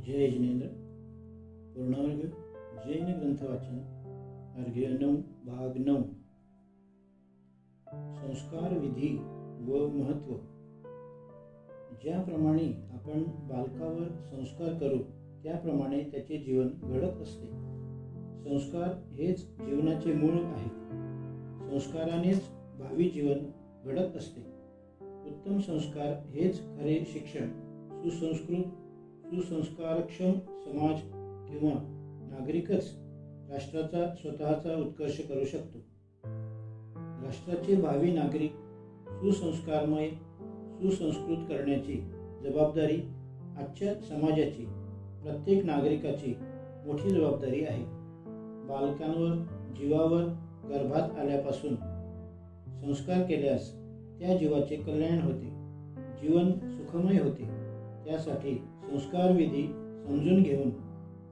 जय जिनेंद्र। पूर्णवर्ग जैन ग्रंथ वाचन अर्घ्य 9 भाग 9 संस्कार विधी व महत्व। ज्याप्रमाणे आपण बालकावर संस्कार करू त्याप्रमाणे त्याचे जीवन घडत असते। संस्कार हेच जीवनाचे मूळ आहे। संस्कारानेच भावी जीवन घडत असते। उत्तम संस्कार हेच खरे शिक्षण। सुसंस्कारक्षम समाज किंवा नागरिकच राष्ट्राचा स्वतःचा उत्कर्ष करू शकतो। राष्ट्राचे भावी नागरिक सुसंस्कारमय सुसंस्कृत करण्याची जबाबदारी आजच्या समाजाची प्रत्येक नागरिकाची मोठी जबाबदारी आहे। बालकांवर जीवावर गर्भात आल्यापासून संस्कार केल्यास त्या जीवाचे कल्याण होते, जीवन सुखमय होते। त्यासाठी संस्कार विधी समजून घेऊन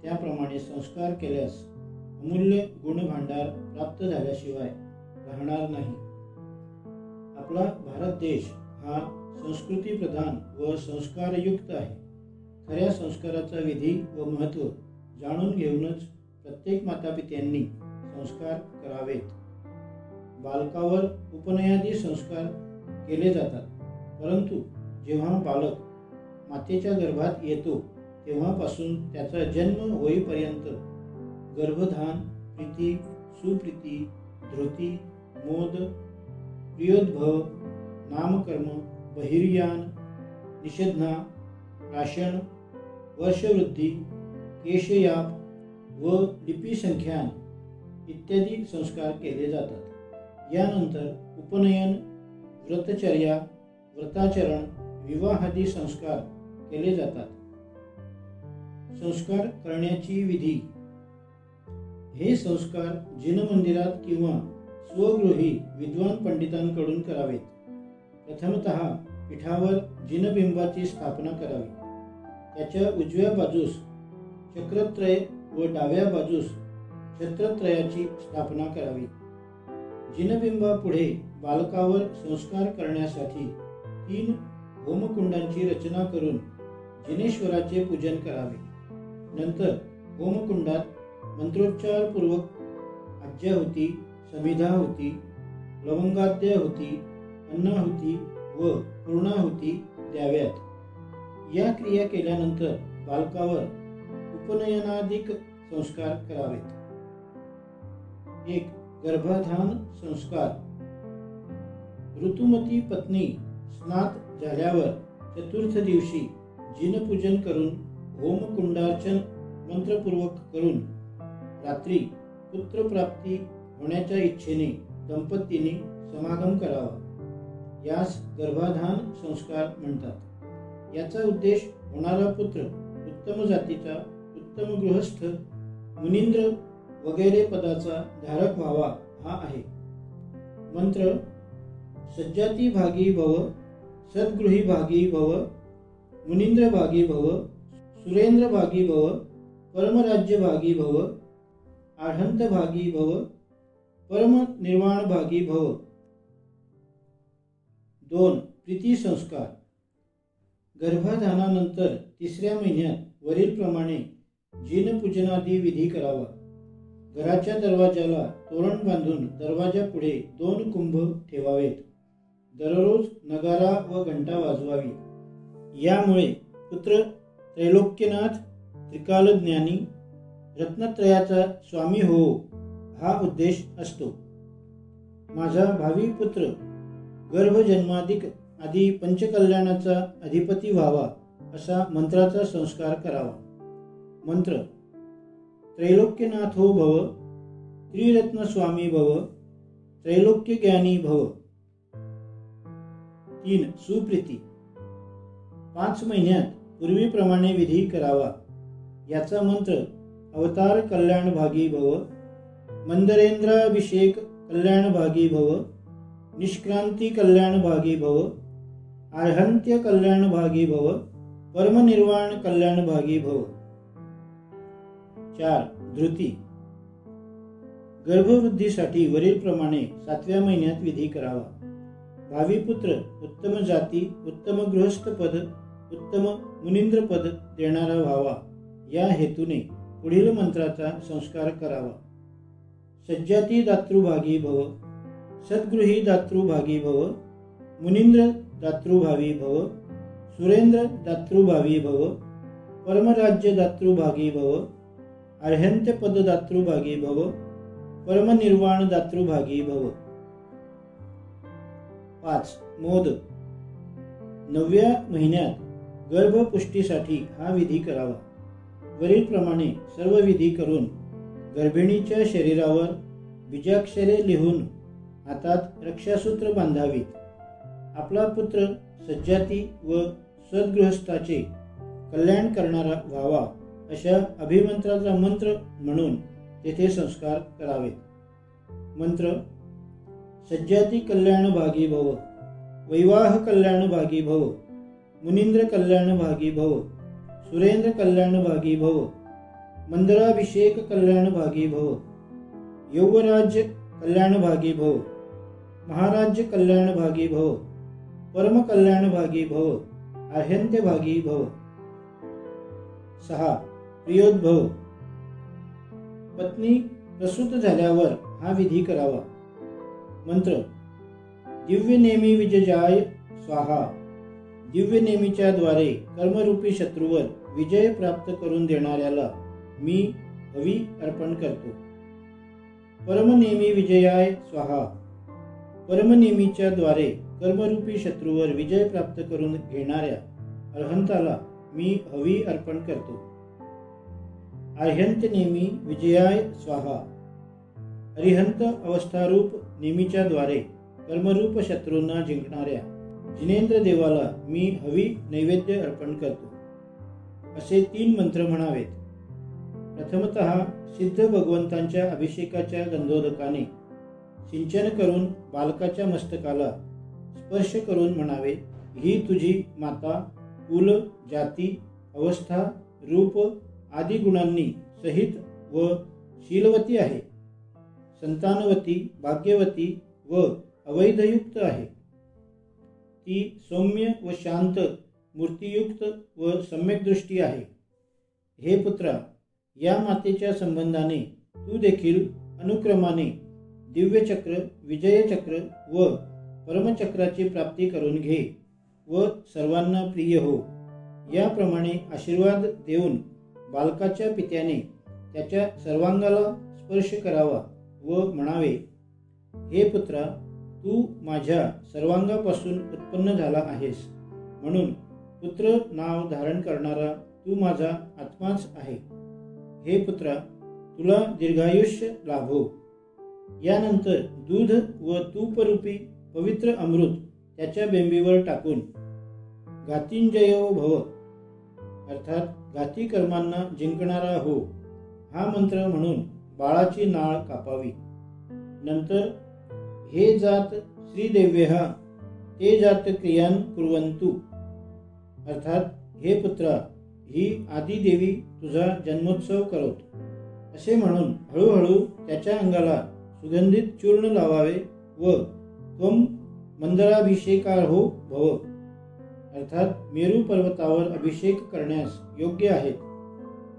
त्याप्रमाणे संस्कार केल्यास अमूल्य गुणभांडार प्राप्त झाल्याशिवाय राहणार नाही। आपला भारत देश हा संस्कृती प्रधान व संस्कारयुक्त आहे। खऱ्या संस्काराचा विधी व महत्त्व जाणून घेऊनच प्रत्येक मातापित्यांनी संस्कार करावेत। बालकावर उपनयादी संस्कार केले जातात, परंतु जेव्हा बालक मातेच्या गर्भात येतो तेव्हापासून त्याचा जन्म होईपर्यंत गर्भधान, प्रीती, सुप्रीती, धृती, मोद, प्रियोद्भव, नामकर्म, बहिर्यान, निषेधना, प्राशन, वर्षवृद्धी, केशयाप व लिपीसंख्यान इत्यादी संस्कार केले जातात। यानंतर उपनयन, व्रतचर्या, व्रताचरण, विवाहादी संस्कार केले जातात। संस्कार करण्याची विधी। हे संस्कार जिनमंदिरात किंवा स्वगृही विद्वान पंडितांकडून करावेत। प्रथमतः पीठावर जिनबिंबाची स्थापना करावी। त्याच्या उजव्या बाजूस चक्रत्रय व डाव्या बाजूस छत्रत्रयाची स्थापना करावी। जिनबिंबापुढे बालकावर संस्कार करण्यासाठी 3 होमकुंडांची रचना करून जिनेश्वराचे पूजन करावे। नंतर होमकुंडात मंत्रोच्चारपूर्वक आज्याहुती, समिधाहुती, लवंगाद्याहुती, अन्नाहुती व पूर्णाहुती द्याव्यात। या क्रिया केल्यानंतर बालकावर उपनयनाधिक संस्कार करावेत। 1. गर्भाधान संस्कार। ऋतुमती पत्नी स्नात झाल्यावर चतुर्थ दिवशी जिनपूजन करून होमकुंडार्चन मंत्रपूर्वक करून रात्री पुत्रप्राप्ती होण्याच्या इच्छेने दंपतींनी समागम करावा। यास गर्भाधान संस्कार म्हणतात। याचा उद्देश होणारा पुत्र उत्तम जातीचा, उत्तम गृहस्थ, मुनींद्र वगैरे पदाचा धारक व्हावा हा आहे। मंत्र: सज्जाती भागी भव, सद्गृही भागी भव, मुनींद्र भागी भव, सुरेंद्र भागी भव, परमराज्य भागी भव, आर्हंत भागी भव, परम निर्वाण भागी भव। 2. प्रीती संस्कार। गर्भाधानानंतर 3ऱ्या महिन्यात वरीलप्रमाणे जिनपूजनादी विधी करावा। घराच्या दरवाजाला तोरण बांधून दरवाजापुढे 2 कुंभ ठेवावेत। दररोज नगारा व घंटा वाजवावी। यामुळे पुत्र त्रैलोक्यनाथ, त्रिकालज्ञानी, रत्नत्रयाचा स्वामी हो हा उद्देश असतो। माझा भावी पुत्र गर्भजन्माधिक आदी पंचकल्याणाचा अधिपती व्हावा असा मंत्राचा संस्कार करावा। मंत्र: त्रैलोक्यनाथो भव, त्रिरत्न स्वामी भव, त्रैलोक्यज्ञानी भव। 3. सुप्रीती। 5 महिन्यात पूर्वीप्रमाणे विधी करावा। याचा मंत्र: अवतार कल्याण भागी भव, मंदरेंद्राभिषेक कल्याण भागी भव, निष्क्रांती कल्याण भागी भव, आर्हंत्य कल्याण भागी भव, परमनिर्वाण कल्याण भागी भव। 4. धृती। गर्भवृद्धीसाठी वरीलप्रमाणे 7व्या महिन्यात विधी करावा। भावी पुत्र उत्तम जाती, उत्तम गृहस्थ पद, उत्तम मुनींद्र पद देणारा व्हावा या हेतूने पुढील मंत्राचा संस्कार करावा. सज्जाती दातृभागी भव, सद्गृही दातृभागी भव, मुनींद्र दातृभावी भव, सुरेंद्र दातृभावी भव, परमराज्य दातृभागी भव, अर्हंत्य पद दातृभागी भव, परमनिर्वाण दातृभागी भव. 5. मोद. 9व्या महिन्यात गर्भपुष्टीसाठी हा विधी करावा. वरील प्रमाणे सर्व विधी करून गर्भिणीच्या शरीरावर बीजाक्षरे लिहून हातात रक्षासूत्र बांधावीत. आपला पुत्र सज्जाती व सद्गृहस्थाचे कल्याण करणारा व्हावा अशा अभिमंत्राचा मंत्र म्हणून तेथे संस्कार करावेत. मंत्र. सज्जाती कल्याण भागी भव, वैवाह कल्याण भागी भव, मुनींद्र कल्याण भागी भव, सुरेंद्र कल्याण भागी भव, मंदराभिषेक कल्याण भागी भव, यौवराज्य कल्याण भागी भव, महाराज्य कल्याण भागी भव, परम कल्याण भागी भव, अर्हंत्य भागी भव. 6. प्रियोद्भव. पत्नी प्रसूत झाल्यावर हा विधी करावा. मंत्र. दिव्य नेमी विजयाय स्वाहा. दिव्य नेमीच्या द्वारे कर्मरूपी शत्रूवर विजय प्राप्त करून देणाऱ्याला मी हवी अर्पण करतो. परमनेमी विजयाय स्वाहा. परमनेमीच्या द्वारे कर्मरूपी शत्रूवर विजय प्राप्त करून घेणाऱ्या अर्हंताला मी हवी अर्पण करतो. अर्हंत नेमी विजयाय स्वाहा. अरिहंत अवस्थारूप नेमीच्या द्वारे कर्मरूप शत्रूंना जिंकणाऱ्या जिनेंद्र देवाला मी हवी नैवेद्य अर्पण करतो. असे 3 मंत्र म्हणावेत. प्रथमतः सिद्ध भगवंतांच्या अभिषेकाच्या गंधोदकाने सिंचन करून बालकाच्या मस्तकाला स्पर्श करून म्हणावे, ही तुझी माता कुल, जाती, अवस्था, रूप आदी गुणांनी सहित व शीलवती आहे, संतानवती, भाग्यवती व अवैधयुक्त आहे. ती सौम्य व शांत, मूर्तियुक्त व सम्यक दृष्टी आहे. हे पुत्रा, या मातेच्या संबंधाने तू देखील अनुक्रमाने दिव्यचक्र, विजयचक्र व परमचक्राची प्राप्ती करून घे व सर्वांना प्रिय हो. याप्रमाणे आशीर्वाद देऊन बालकाच्या पित्याने त्याच्या सर्वांगाला स्पर्श करावा व म्हणावे, हे पुत्रा, तू माझ्या सर्वांगापासून उत्पन्न झाला आहेस, म्हणून पुत्र नाव धारण करणारा तू माझा आत्माच आहे. हे पुत्रा, तुला दीर्घायुष्य लाभो. यानंतर दूध व तूपरूपी पवित्र अमृत त्याच्या बेंबीवर टाकून घातींजयो भव अर्थात घाती कर्मांना जिंकणारा हो हा मंत्र म्हणून बाळाची नाळ कापावी. नंतर हे जात श्रीदेव्यः ते जात क्रियान कुर्वन्तु अर्थात हे पुत्रा, ही आदिदेवी तुझा जन्मोत्सव करोत असे म्हणून हळूहळू त्याच्या अंगाला सुगंधित चूर्ण लावावे व त्वम मंदराभिषेकार्हो भव अर्थात मेरू पर्वतावर अभिषेक करण्यास योग्य आहेत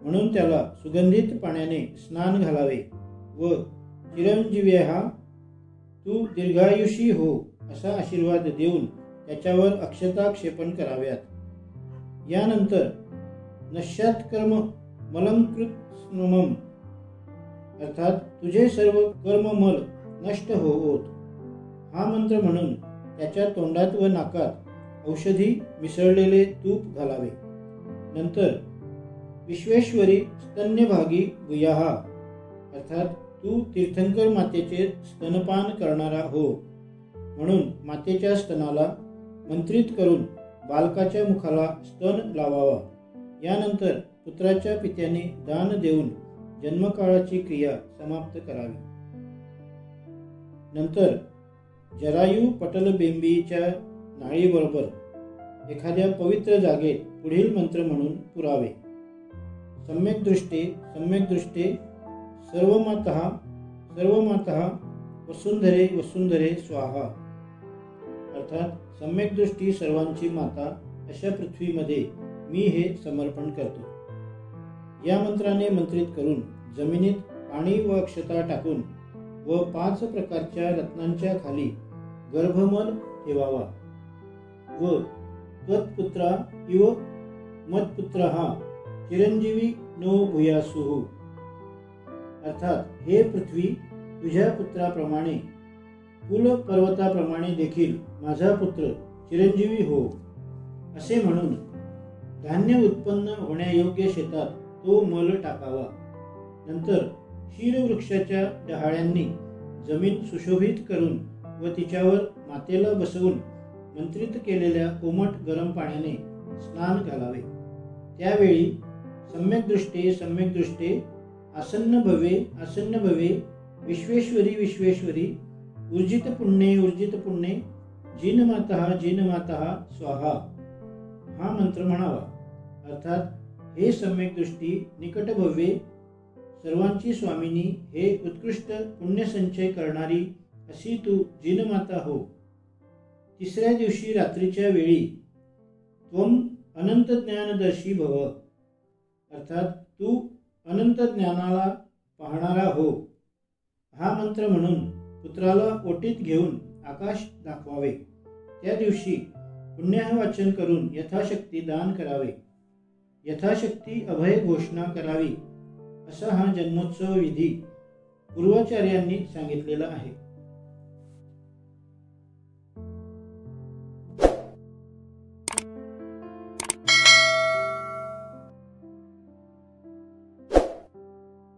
म्हणून त्याला सुगंधित पाण्याने स्नान घालावे व चिरंजीव्यः तू दीर्घायुषी हो असा आशीर्वाद देऊन त्याच्यावर अक्षता क्षेपण कराव्यात. यानंतर नश्यात्कर्म मलंकृत्स्नमम अर्थात तुझे सर्व कर्ममल नष्ट होवोत हा मंत्र म्हणून त्याच्या तोंडात व नाकात औषधी मिसळलेले तूप घालावे. नंतर विश्वेश्वरी स्तन्यभागी भूयाहा अर्थात तू तीर्थंकर मातेचे स्तनपान करणारा हो म्हणून मातेच्या स्तनाला मंत्रित करून बालकाच्या मुखाला स्तन लावावा. यानंतर पुत्राच्या पित्याने दान देऊन जन्मकाळाची क्रिया समाप्त करावी. नंतर जरायू पटलबेंबीच्या नाळीबरोबर एखाद्या पवित्र जागेत पुढील मंत्र म्हणून पुरावे. सम्यक दृष्टे सर्वमातः वसुंधरे वसुंधरे स्वाहा अर्थात सम्यक दृष्टी सर्वांची माता अशा पृथ्वीमध्ये मी हे समर्पण करतो. या मंत्राने मंत्रित करून जमिनीत पाणी व अक्षता टाकून व 5 प्रकारच्या रत्नांच्या खाली गर्भमल ठेवावा व त्वत्पुत्रा इव मत्पुत्रः चिरंजीवी नो भूयासुः, अर्थात हे पृथ्वी तुझ्या पुत्राप्रमाणे कुल पर्वताप्रमाणे देखील माझा पुत्र चिरंजीवी हो, असे म्हणून धान्य उत्पन्न होण्यायोग्य शेतात तो मल टाकावा. नंतर क्षीरवृक्षाच्या डहाळ्यांनी जमीन सुशोभित करून व तिच्यावर मातेला बसवून मंत्रित केलेल्या कोमट गरम पाण्याने स्नान घालावे. त्यावेळी सम्यक दृष्टे आसन्न भवे विश्वेश्वरी ऊर्जित पुण्ये जिनमाता स्वाहा हा मंत्र म्हणावा. अर्थात हे सम्यक दृष्टी निकट भव्ये सर्वांची स्वामिनी, हे उत्कृष्ट पुण्यसंचय करणारी अशी तू जिनमाता हो. तिसऱ्या दिवशी रात्रीच्या वेळी त्वम अनंत ज्ञानदर्शी भव, अर्थात तू अनंत ज्ञानाला पाहणारा हो. हा मंत्र म्हणून पुत्राला ओटीत घेऊन आकाश दाखवावे. त्या दिवशी पुण्याह वाचन करून यथाशक्ती दान करावे. यथाशक्ती अभय घोषणा करावी. असा हा जन्मोत्सव विधी पूर्वाचार्यांनी सांगितलेला आहे.